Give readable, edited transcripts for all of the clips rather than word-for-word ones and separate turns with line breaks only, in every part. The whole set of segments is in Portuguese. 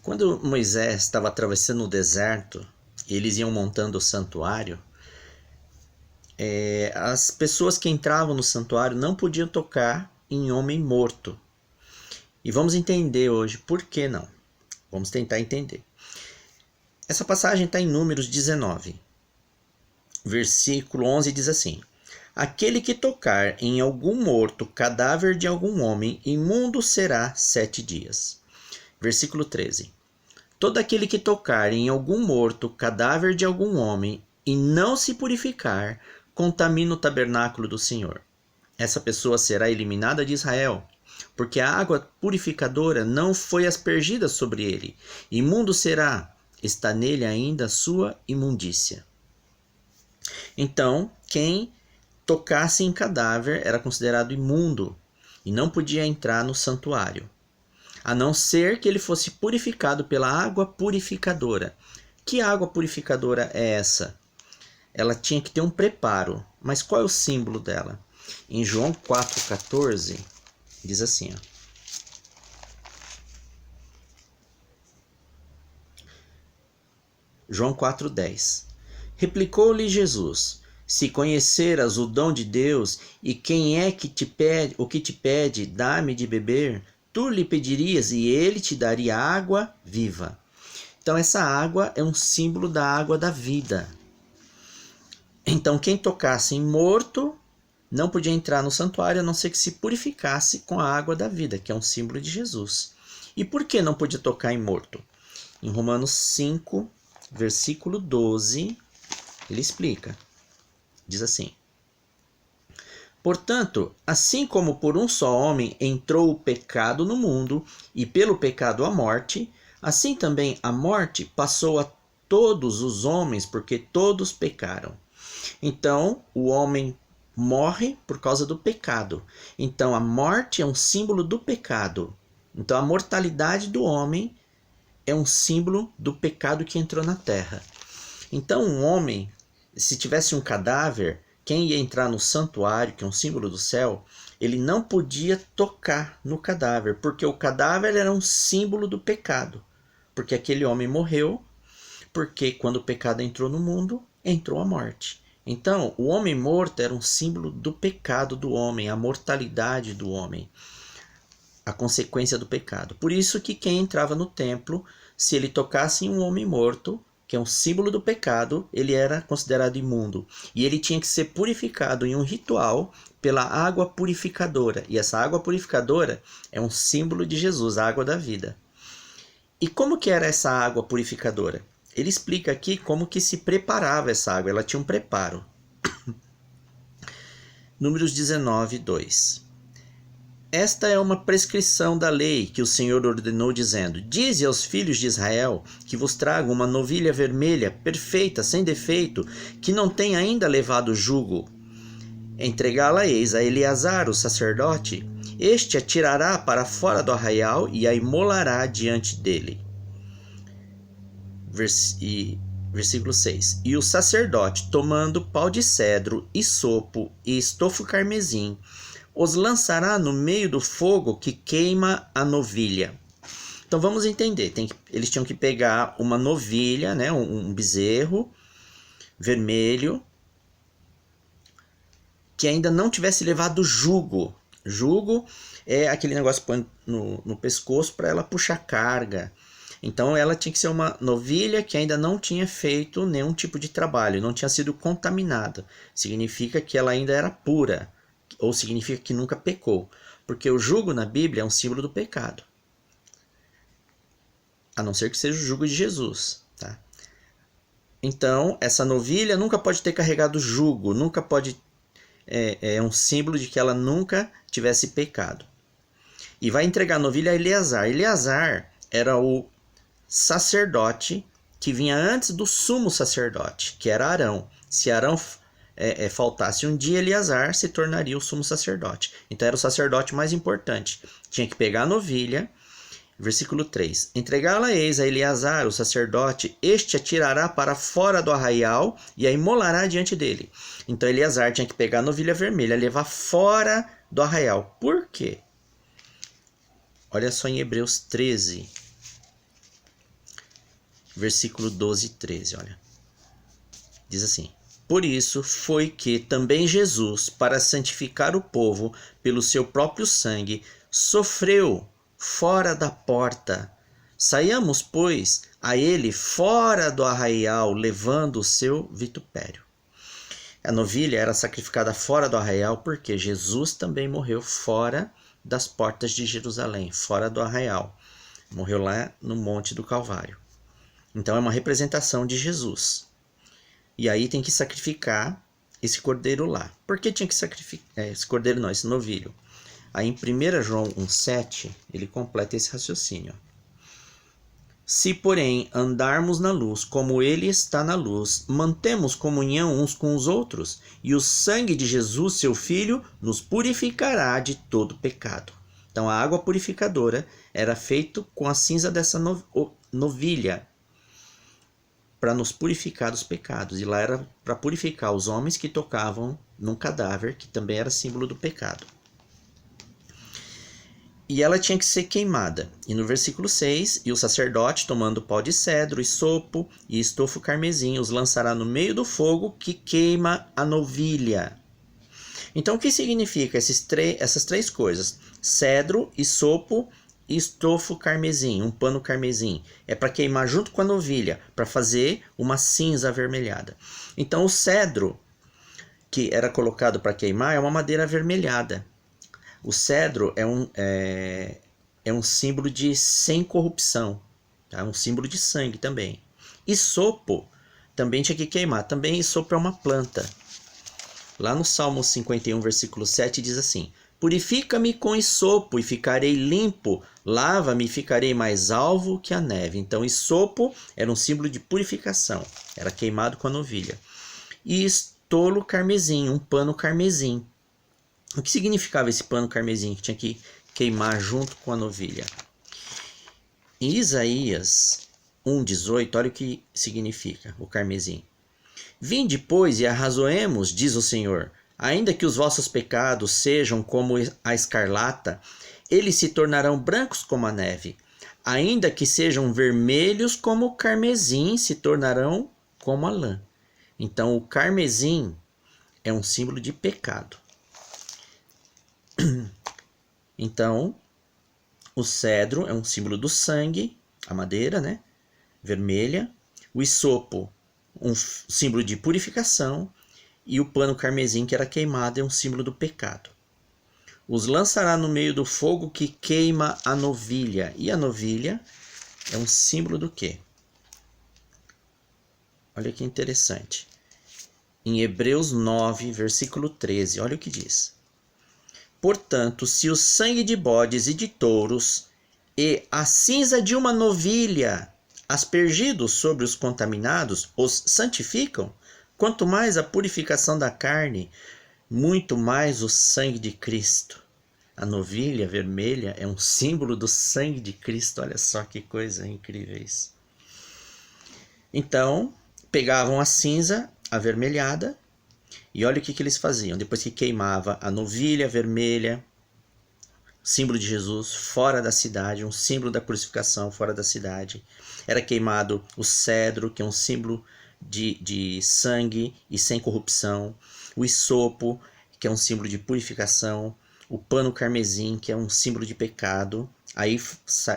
Quando Moisés estava atravessando o deserto, e eles iam montando o santuário, as pessoas que entravam no santuário não podiam tocar em homem morto. E vamos entender hoje por que não. Vamos tentar entender. Essa passagem está em Números 19, versículo 11, diz assim: Aquele que tocar em algum morto, cadáver de algum homem, imundo será 7 dias. Versículo 13. Todo aquele que tocar em algum morto, cadáver de algum homem, e não se purificar, contamina o tabernáculo do Senhor. Essa pessoa será eliminada de Israel, porque a água purificadora não foi aspergida sobre ele. Imundo será, está nele ainda a sua imundícia. Então, quem tocasse em cadáver era considerado imundo e não podia entrar no santuário, a não ser que ele fosse purificado pela água purificadora. Que água purificadora é essa? Ela tinha que ter um preparo. Mas qual é o símbolo dela? Em João 4,14, diz assim, ó. João 4,10. Replicou-lhe Jesus: Se conheceras o dom de Deus e quem é que te pede, o que te pede, dá-me de beber, tu lhe pedirias e ele te daria água viva. Então essa água é um símbolo da água da vida. Então quem tocasse em morto não podia entrar no santuário a não ser que se purificasse com a água da vida, que é um símbolo de Jesus. E por que não podia tocar em morto? Em Romanos 5, versículo 12, ele explica. Diz assim: Portanto, assim como por um só homem entrou o pecado no mundo, e pelo pecado a morte, assim também a morte passou a todos os homens, porque todos pecaram. Então, o homem morre por causa do pecado. Então, a morte é um símbolo do pecado. Então, a mortalidade do homem é um símbolo do pecado que entrou na terra. Então, um homem, se tivesse um cadáver, quem ia entrar no santuário, que é um símbolo do céu, ele não podia tocar no cadáver, porque o cadáver era um símbolo do pecado. Porque aquele homem morreu, porque quando o pecado entrou no mundo, entrou a morte. Então, o homem morto era um símbolo do pecado do homem, a mortalidade do homem, a consequência do pecado. Por isso que quem entrava no templo, se ele tocasse em um homem morto, que é um símbolo do pecado, ele era considerado imundo. E ele tinha que ser purificado em um ritual pela água purificadora. E essa água purificadora é um símbolo de Jesus, a água da vida. E como que era essa água purificadora? Ele explica aqui como que se preparava essa água. Ela tinha um preparo. Números 19, 2. Esta é uma prescrição da lei que o Senhor ordenou, dizendo: Dize aos filhos de Israel que vos tragam uma novilha vermelha, perfeita, sem defeito, que não tenha ainda levado jugo. Entregá-la-eis a Eleazar, o sacerdote. Este a tirará para fora do arraial e a imolará diante dele. Versículo 6. E o sacerdote, tomando pau de cedro, isopo e estofo carmesim, os lançará no meio do fogo que queima a novilha. Então vamos entender. Eles tinham que pegar uma novilha, né, um bezerro vermelho, que ainda não tivesse levado jugo. Jugo é aquele negócio que põe no pescoço para ela puxar carga. Então ela tinha que ser uma novilha que ainda não tinha feito nenhum tipo de trabalho, não tinha sido contaminada. Significa que ela ainda era pura, ou significa que nunca pecou. Porque o jugo na Bíblia é um símbolo do pecado. A não ser que seja o jugo de Jesus. Tá? Então, essa novilha nunca pode ter carregado jugo, nunca pode... É um símbolo de que ela nunca tivesse pecado. E vai entregar a novilha a Eleazar. Eleazar era o sacerdote que vinha antes do sumo sacerdote, que era Arão. Se Arão faltasse um dia, Eleazar se tornaria o sumo sacerdote. Então era o sacerdote mais importante. Tinha que pegar a novilha. Versículo 3. Entregá-la-eis a Eleazar, o sacerdote, este a tirará para fora do arraial e a imolará diante dele. Então Eleazar tinha que pegar a novilha vermelha, levar fora do arraial. Por quê? Olha só em Hebreus 13. versículo 12 e 13, olha. Diz assim: Por isso foi que também Jesus, para santificar o povo pelo seu próprio sangue, sofreu fora da porta. Saiamos, pois, a ele fora do arraial, levando o seu vitupério. A novilha era sacrificada fora do arraial porque Jesus também morreu fora das portas de Jerusalém, fora do arraial. Morreu lá no Monte do Calvário. Então é uma representação de Jesus. E aí tem que sacrificar esse cordeiro lá. Por que tinha que sacrificar esse cordeiro não, esse novilho? Aí em 1 João 1,7 ele completa esse raciocínio. Se, porém, andarmos na luz, como ele está na luz, mantemos comunhão uns com os outros, e o sangue de Jesus, seu Filho, nos purificará de todo pecado. Então a água purificadora era feita com a cinza dessa novilha, para nos purificar dos pecados. E lá era para purificar os homens que tocavam num cadáver, que também era símbolo do pecado. E ela tinha que ser queimada. E no versículo 6, e o sacerdote, tomando pó de cedro, sopo e estofo carmesim, os lançará no meio do fogo que queima a novilha. Então o que significa essas três coisas? Cedro, sopo e estofo carmesim, um pano carmesim. É para queimar junto com a novilha, para fazer uma cinza avermelhada. Então o cedro, que era colocado para queimar, é uma madeira avermelhada. O cedro é um símbolo de sem corrupção, tá? Um símbolo de sangue também. Isopo também tinha que queimar. Também isopo é uma planta. Lá no Salmo 51, versículo 7, diz assim: Purifica-me com isopo e ficarei limpo, lava-me e ficarei mais alvo que a neve. Então isopo era um símbolo de purificação, era queimado com a novilha. E estolo carmesim, um pano carmesim. O que significava esse pano carmesim que tinha que queimar junto com a novilha? Em Isaías 1,18, olha o que significa o carmesim. Vinde, pois, e arrazoemos, diz o Senhor, ainda que os vossos pecados sejam como a escarlata, eles se tornarão brancos como a neve. Ainda que sejam vermelhos como o carmesim, se tornarão como a lã. Então, o carmesim é um símbolo de pecado. Então, o cedro é um símbolo do sangue, a madeira, né? Vermelha. O isopo, um símbolo de purificação. E o pano carmesim, que era queimado, é um símbolo do pecado. Os lançará no meio do fogo que queima a novilha. E a novilha é um símbolo do quê? Olha que interessante. Em Hebreus 9, versículo 13, olha o que diz. Portanto, se o sangue de bodes e de touros e a cinza de uma novilha, aspergidos sobre os contaminados, os santificam, quanto mais a purificação da carne, muito mais o sangue de Cristo. A novilha vermelha é um símbolo do sangue de Cristo. Olha só que coisa incrível isso. Então, pegavam a cinza avermelhada e olha o que eles faziam. Depois que queimava a novilha vermelha, símbolo de Jesus, fora da cidade, um símbolo da crucificação fora da cidade. Era queimado o cedro, que é um símbolo de sangue e sem corrupção. O isopo, que é um símbolo de purificação. O pano carmesim, que é um símbolo de pecado. Aí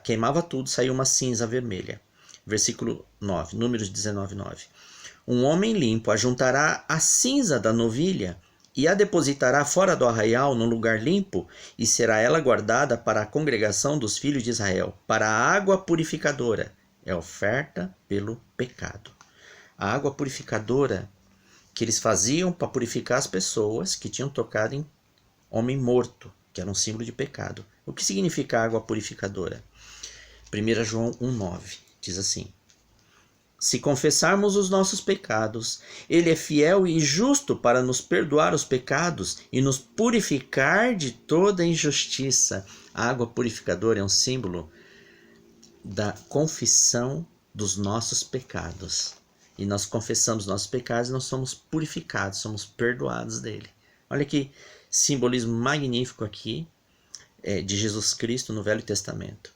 queimava tudo, saiu uma cinza vermelha. Versículo 9, Números 19, 9. Um homem limpo ajuntará a cinza da novilha e a depositará fora do arraial num lugar limpo, e será ela guardada para a congregação dos filhos de Israel, para a água purificadora. É oferta pelo pecado. A água purificadora que eles faziam para purificar as pessoas que tinham tocado em homem morto, que era um símbolo de pecado. O que significa água purificadora? 1 João 1,9 diz assim: Se confessarmos os nossos pecados, Ele é fiel e justo para nos perdoar os pecados e nos purificar de toda injustiça. A água purificadora é um símbolo da confissão dos nossos pecados. E nós confessamos nossos pecados e nós somos purificados, somos perdoados dele. Olha que simbolismo magnífico aqui de Jesus Cristo no Velho Testamento.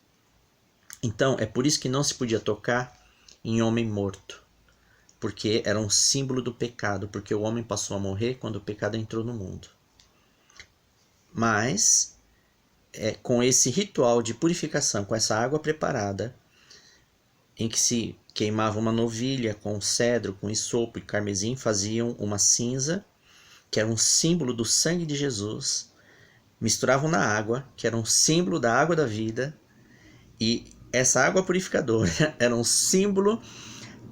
Então, é por isso que não se podia tocar em homem morto, porque era um símbolo do pecado, porque o homem passou a morrer quando o pecado entrou no mundo. Mas, com esse ritual de purificação, com essa água preparada, em que se queimava uma novilha com cedro, com isopo e carmesim, faziam uma cinza, que era um símbolo do sangue de Jesus, misturavam na água, que era um símbolo da água da vida, e essa água purificadora era um símbolo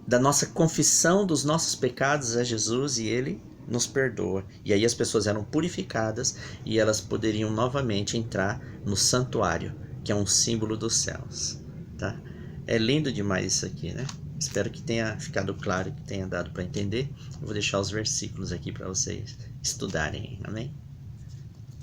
da nossa confissão dos nossos pecados a Jesus, e Ele nos perdoa. E aí as pessoas eram purificadas e elas poderiam novamente entrar no santuário, que é um símbolo dos céus, tá? É lindo demais isso aqui, né? Espero que tenha ficado claro, que tenha dado para entender. Eu vou deixar os versículos aqui para vocês estudarem, amém?